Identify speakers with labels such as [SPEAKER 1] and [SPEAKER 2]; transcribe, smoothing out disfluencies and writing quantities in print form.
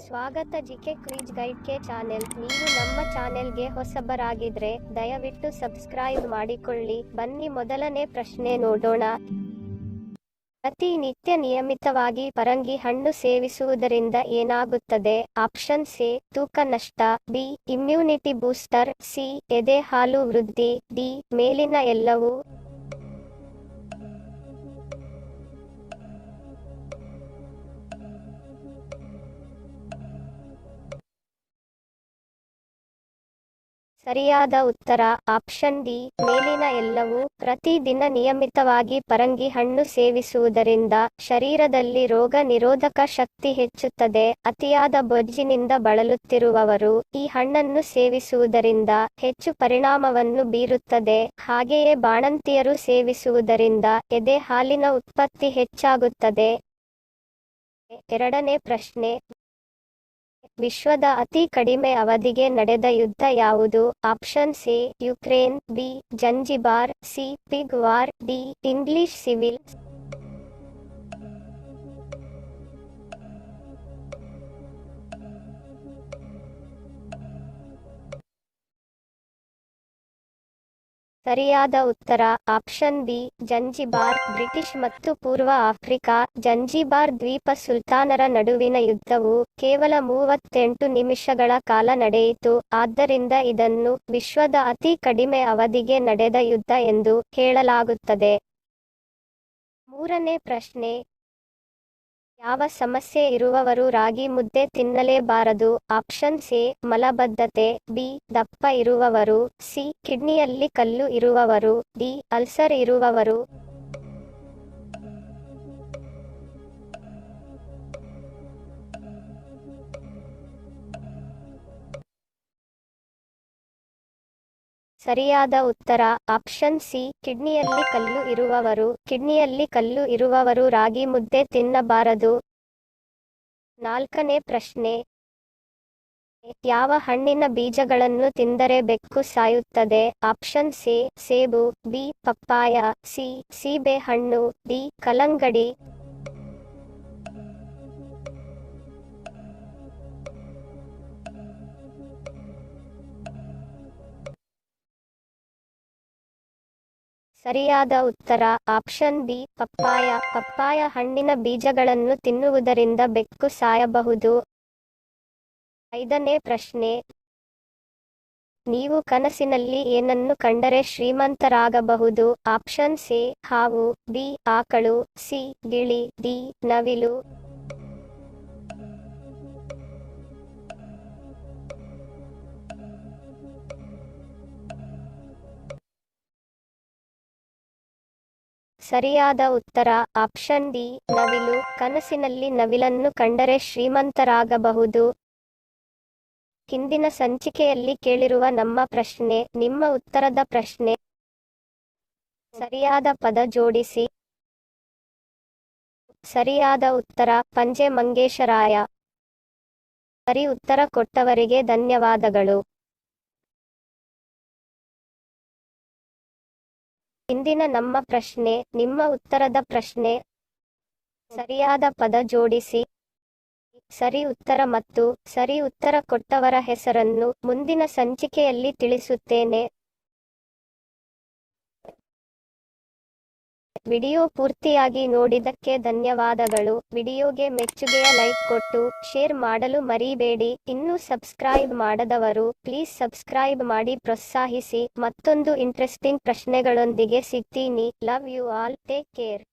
[SPEAKER 1] ಸ್ವಾಗತ GK quiz guide ಕೆ channel. ನೀವು ನಮ್ಮ ಚಾನೆಲ್ಗೆ ಹೊಸಬರಾಗಿದ್ರೆ ದಯವಿಟ್ಟು ಸಬ್ಸ್ಕ್ರೈಬ್ ಮಾಡಿಕೊಳ್ಳಿ. ಬನ್ನಿ ಮೊದಲನೇ ಪ್ರಶ್ನೆ ನೋಡೋಣ. ಪ್ರತಿನಿತ್ಯ ನಿಯಮಿತವಾಗಿ ಪರಂಗಿ ಹಣ್ಣು ಸೇವಿಸುವುದರಿಂದ ಏನಾಗುತ್ತದೆ? ಆಪ್ಷನ್ ಎ ತೂಕ ನಷ್ಟ, ಬಿ ಇಮ್ಯುನಿಟಿ ಬೂಸ್ಟರ್, ಸಿ ಎದೆ ಹಾಲು ವೃದ್ಧಿ, ಡಿ ಮೇಲಿನ ಎಲ್ಲವೂ. ಸರಿಯಾದ ಉತ್ತರ ಆಪ್ಷನ್ ಡಿ ಮೇಲಿನ ಎಲ್ಲವೂ. ಪ್ರತಿದಿನ ನಿಯಮಿತವಾಗಿ ಪರಂಗಿ ಹಣ್ಣು ಸೇವಿಸುವುದರಿಂದ ಶರೀರದಲ್ಲಿ ರೋಗ ನಿರೋಧಕ ಶಕ್ತಿ ಹೆಚ್ಚುತ್ತದೆ. ಅತಿಯಾದ ಬೊಜ್ಜಿನಿಂದ ಬಳಲುತ್ತಿರುವವರು ಈ ಹಣ್ಣನ್ನು ಸೇವಿಸುವುದರಿಂದ ಹೆಚ್ಚು ಪರಿಣಾಮವನ್ನು ಬೀರುತ್ತದೆ. ಹಾಗೆಯೇ ಬಾಣಂತಿಯರು ಸೇವಿಸುವುದರಿಂದ ಎದೆ ಹಾಲಿನ ಉತ್ಪತ್ತಿ ಹೆಚ್ಚಾಗುತ್ತದೆ. ಎರಡನೇ ಪ್ರಶ್ನೆ. ವಿಶ್ವದ ಅತಿ ಕಡಿಮೆ ಅವಧಿಗೆ ನಡೆದ ಯುದ್ಧ ಯಾವುದು? Option A Ukraine, B Zanzibar, C pig war, D English civil. ಸರಿಯಾದ ಉತ್ತರ ಆಪ್ಷನ್ ಬಿ ಜಂಜಿಬಾರ್. ಬ್ರಿಟಿಷ್ ಮತ್ತು ಪೂರ್ವ ಆಫ್ರಿಕಾ ಜಂಜಿಬಾರ್ ದ್ವೀಪ ಸುಲ್ತಾನರ ನಡುವಿನ ಯುದ್ಧವು ಕೇವಲ 38 ನಿಮಿಷಗಳ ಕಾಲ ನಡೆಯಿತು. ಆದ್ದರಿಂದ ಇದನ್ನು ವಿಶ್ವದ ಅತಿ ಕಡಿಮೆ ಅವಧಿಗೆ ನಡೆದ ಯುದ್ಧ ಎಂದು ಹೇಳಲಾಗುತ್ತದೆ. ಮೂರನೇ ಪ್ರಶ್ನೆ. ಯಾವ ಸಮಸ್ಯೆ ಇರುವವರು ರಾಗಿ ಮುದ್ದೆ ತಿನ್ನಲೇಬಾರದು? ಆಪ್ಷನ್ ಎ ಮಲಬದ್ಧತೆ, ಬಿ ದಪ್ಪ ಇರುವವರು, ಸಿ ಕಿಡ್ನಿಯಲ್ಲಿ ಕಲ್ಲು ಇರುವವರು, ಡಿ ಅಲ್ಸರ್ ಇರುವವರು. ಸರಿಯಾದ ಉತ್ತರ ಆಪ್ಷನ್ ಸಿ ಕಿಡ್ನಿಯಲ್ಲಿ ಕಲ್ಲು ಇರುವವರು. ಕಿಡ್ನಿಯಲ್ಲಿ ಕಲ್ಲು ಇರುವವರು ರಾಗಿ ಮುದ್ದೆ ತಿನ್ನಬಾರದು. ನಾಲ್ಕನೇ ಪ್ರಶ್ನೆ. ಯಾವ ಹಣ್ಣಿನ ಬೀಜಗಳನ್ನು ತಿಂದರೆ ಬೆಕ್ಕು ಸಾಯುತ್ತದೆ? ಆಪ್ಷನ್ ಎ ಸೇಬು, ಬಿ ಪಪ್ಪಾಯ, ಸಿ ಸೀಬೆಹಣ್ಣು, ಡಿ ಕಲ್ಲಂಗಡಿ. ಸರಿಯಾದ ಉತ್ತರ ಆಪ್ಷನ್ ಬಿ ಪಪ್ಪಾಯ. ಪಪ್ಪಾಯ ಹಣ್ಣಿನ ಬೀಜಗಳನ್ನು ತಿನ್ನುವುದರಿಂದ ಬೆಕ್ಕು ಸಾಯಬಹುದು. ಐದನೇ ಪ್ರಶ್ನೆ. ನೀವು ಕನಸಿನಲ್ಲಿ ಏನನ್ನು ಕಂಡರೆ ಶ್ರೀಮಂತರಾಗಬಹುದು? ಆಪ್ಷನ್ ಎ ಹಾವು, ಬಿ ಆಕಳು, ಸಿ ಗಿಳಿ, ಡಿ ನವಿಲು. ಸರಿಯಾದ ಉತ್ತರ ಆಪ್ಷನ್ ಡಿ ನವಿಲು. ಕನಸಿನಲ್ಲಿ ನವಿಲನ್ನು ಕಂಡರೆ ಶ್ರೀಮಂತರಾಗಬಹುದು. ಹಿಂದಿನ ಸಂಚಿಕೆಯಲ್ಲಿ ಕೇಳಿರುವ ನಮ್ಮ ಪ್ರಶ್ನೆ ನಿಮ್ಮ ಉತ್ತರದ ಪ್ರಶ್ನೆ. ಸರಿಯಾದ ಪದ ಜೋಡಿಸಿ. ಸರಿಯಾದ ಉತ್ತರ ಪಂಜೆ ಮಂಗೇಶರಾಯ. ಸರಿ ಉತ್ತರ ಕೊಟ್ಟವರಿಗೆ ಧನ್ಯವಾದಗಳು. ಇಂದಿನ ನಮ್ಮ ಪ್ರಶ್ನೆ ನಿಮ್ಮ ಉತ್ತರದ ಪ್ರಶ್ನೆ. ಸರಿಯಾದ ಪದ ಜೋಡಿಸಿ. ಸರಿ ಉತ್ತರ ಮತ್ತು ಸರಿ ಉತ್ತರ ಕೊಟ್ಟವರ ಹೆಸರನ್ನು ಮುಂದಿನ ಸಂಚಿಕೆಯಲ್ಲಿ ತಿಳಿಸುತ್ತೇನೆ. ವಿಡಿಯೋ ಪೂರ್ತಿಯಾಗಿ ನೋಡಿದ್ದಕ್ಕೆ ಧನ್ಯವಾದಗಳು. ವಿಡಿಯೋಗೆ ಮೆಚ್ಚುಗೆಯ ಲೈಕ್ ಕೊಟ್ಟು ಶೇರ್ ಮಾಡಲು ಮರಿಬೇಡಿ. ಇನ್ನೂ ಸಬ್ಸ್ಕ್ರೈಬ್ ಮಾಡದವರು ಪ್ಲೀಸ್ ಸಬ್ಸ್ಕ್ರೈಬ್ ಮಾಡಿ ಪ್ರೋತ್ಸಾಹಿಸಿ. ಮತ್ತೊಂದು ಇಂಟ್ರೆಸ್ಟಿಂಗ್ ಪ್ರಶ್ನೆಗಳೊಂದಿಗೆ ಸಿಗ್ತೀನಿ. Love you all. Take care.